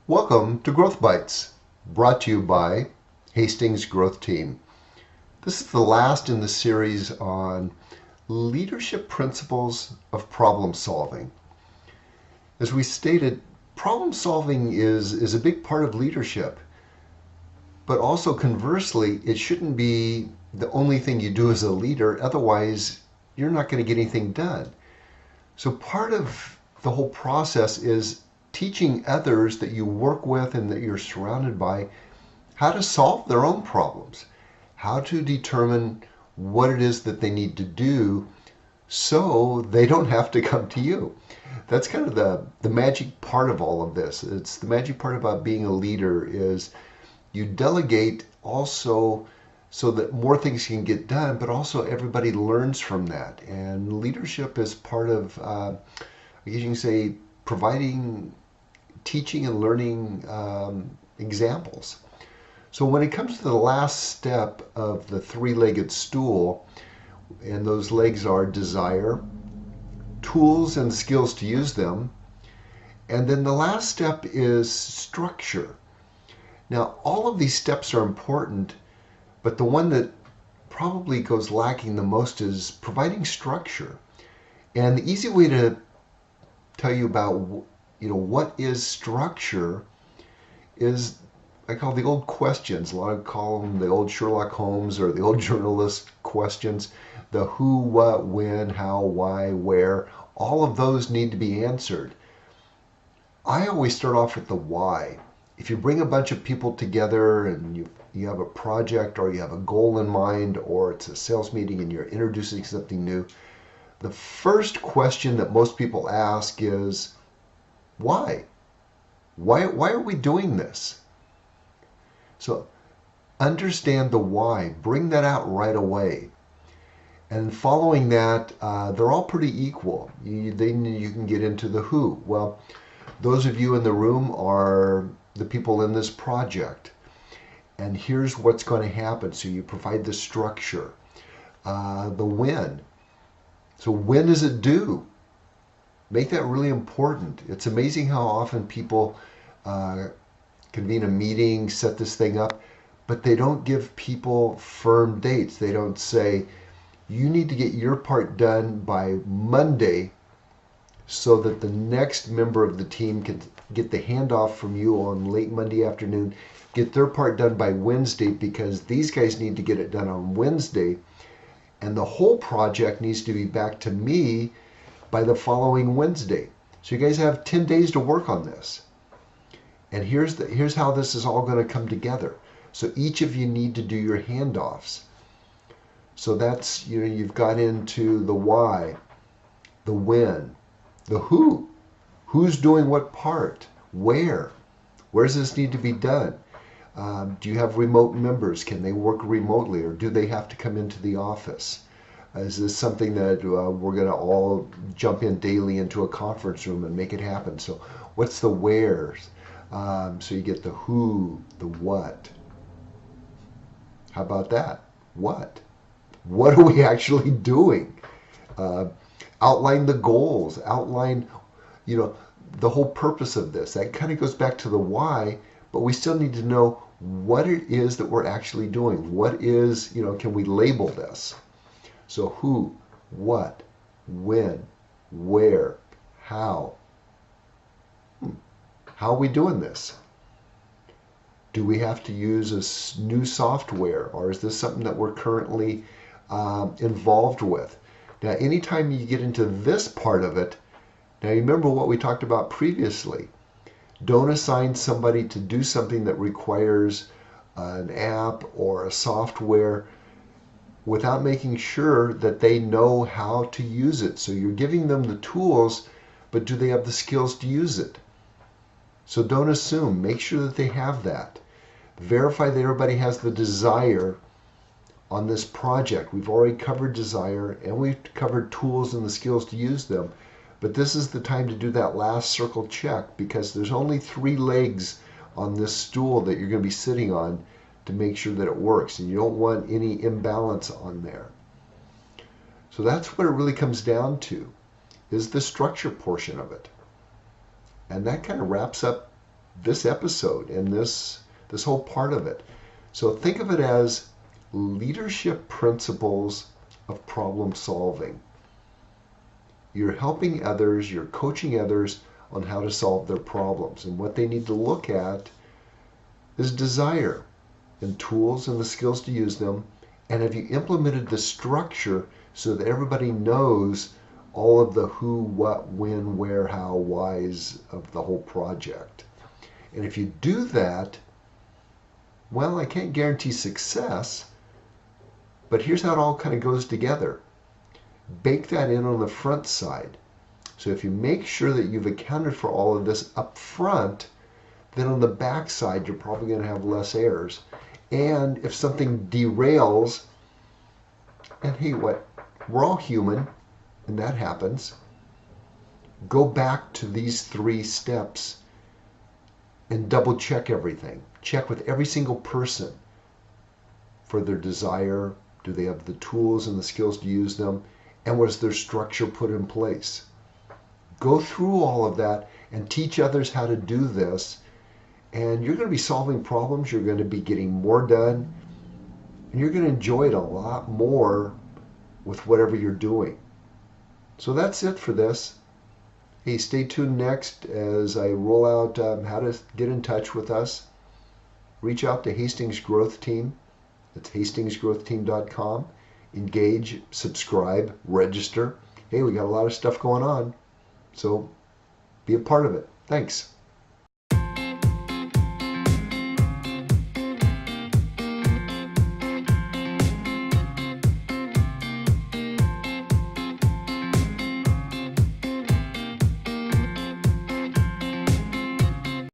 Welcome to Growth Bites, brought to you by Hastings Growth Team. This is the last in the series on leadership principles of problem solving. As we stated, problem solving is a big part of leadership, but also conversely, it shouldn't be the only thing you do as a leader, otherwise, you're not going to get anything done. So, part of the whole process is teaching others that you work with and that you're surrounded by how to solve their own problems, how to determine what it is that they need to do so they don't have to come to you. That's kind of the magic part of all of this. It's the magic part about being a leader is you delegate also so that more things can get done, but also everybody learns from that. And leadership is part of, I guess you can say, providing teaching and learning examples. So when it comes to the last step of the three-legged stool, and those legs are desire, tools and skills to use them, and then the last step is structure. Now, all of these steps are important, but the one that probably goes lacking the most is providing structure. And the easy way to tell you about what is structure is I call the old questions. A lot of call them the old Sherlock Holmes or the old journalist questions. The who, what, when, how, why, where. All of those need to be answered. I always start off with the why. If you bring a bunch of people together and you have a project or you have a goal in mind or it's a sales meeting and you're introducing something new, the first question that most people ask is, why? Why are we doing this? So understand the why. Bring that out right away. And following that, they're all pretty equal. Then you can get into the who. Well, those of you in the room are the people in this project. And here's what's going to happen. So you provide the structure. The when. So when is it due? Make that really important. It's amazing how often people convene a meeting, set this thing up, but they don't give people firm dates. They don't say, you need to get your part done by Monday so that the next member of the team can get the handoff from you on late Monday afternoon, get their part done by Wednesday because these guys need to get it done on Wednesday, and the whole project needs to be back to me by the following Wednesday. So you guys have 10 days to work on this. And here's how this is all going to come together. So each of you need to do your handoffs. So that's, you've got into the why, the when, the who. Who's doing what part? Where? Where does this need to be done? Do you have remote members? Can they work remotely or do they have to come into the office? Is this something that we're going to all jump in daily into a conference room and make it happen? So what's the where's? So you get the who, the what. How about that? What? What are we actually doing? Outline the goals. Outline, the whole purpose of this. That kind of goes back to the why, but we still need to know what it is that we're actually doing. What is, can we label this? So who, what, when, where, how. How are we doing this? Do we have to use a new software, or is this something that we're currently involved with? Now, anytime you get into this part of it, now remember what we talked about previously. Don't assign somebody to do something that requires an app or a software without making sure that they know how to use it. So you're giving them the tools, but do they have the skills to use it? So don't assume. Make sure that they have that. Verify that everybody has the desire on this project. We've already covered desire and we've covered tools and the skills to use them. But this is the time to do that last circle check because there's only 3 legs on this stool that you're going to be sitting on to make sure that it works. And you don't want any imbalance on there. So that's what it really comes down to, is the structure portion of it. And that kind of wraps up this episode and this whole part of it. So think of it as leadership principles of problem solving. You're helping others, you're coaching others on how to solve their problems. And what they need to look at is desire and tools and the skills to use them. And have you implemented the structure so that everybody knows all of the who, what, when, where, how, whys of the whole project? And if you do that, well, I can't guarantee success, but here's how it all kind of goes together. Bake that in on the front side. So if you make sure that you've accounted for all of this up front, then on the back side, you're probably going to have less errors. And if something derails, and hey, what? We're all human, and that happens. Go back to these 3 steps and double check everything. Check with every single person for their desire. Do they have the tools and the skills to use them? And was their structure put in place? Go through all of that and teach others how to do this. And you're going to be solving problems. You're going to be getting more done. And you're going to enjoy it a lot more with whatever you're doing. So that's it for this. Hey, stay tuned next as I roll out how to get in touch with us. Reach out to Hastings Growth Team. It's hastingsgrowthteam.com. Engage, subscribe, register. Hey, we got a lot of stuff going on. So be a part of it. Thanks.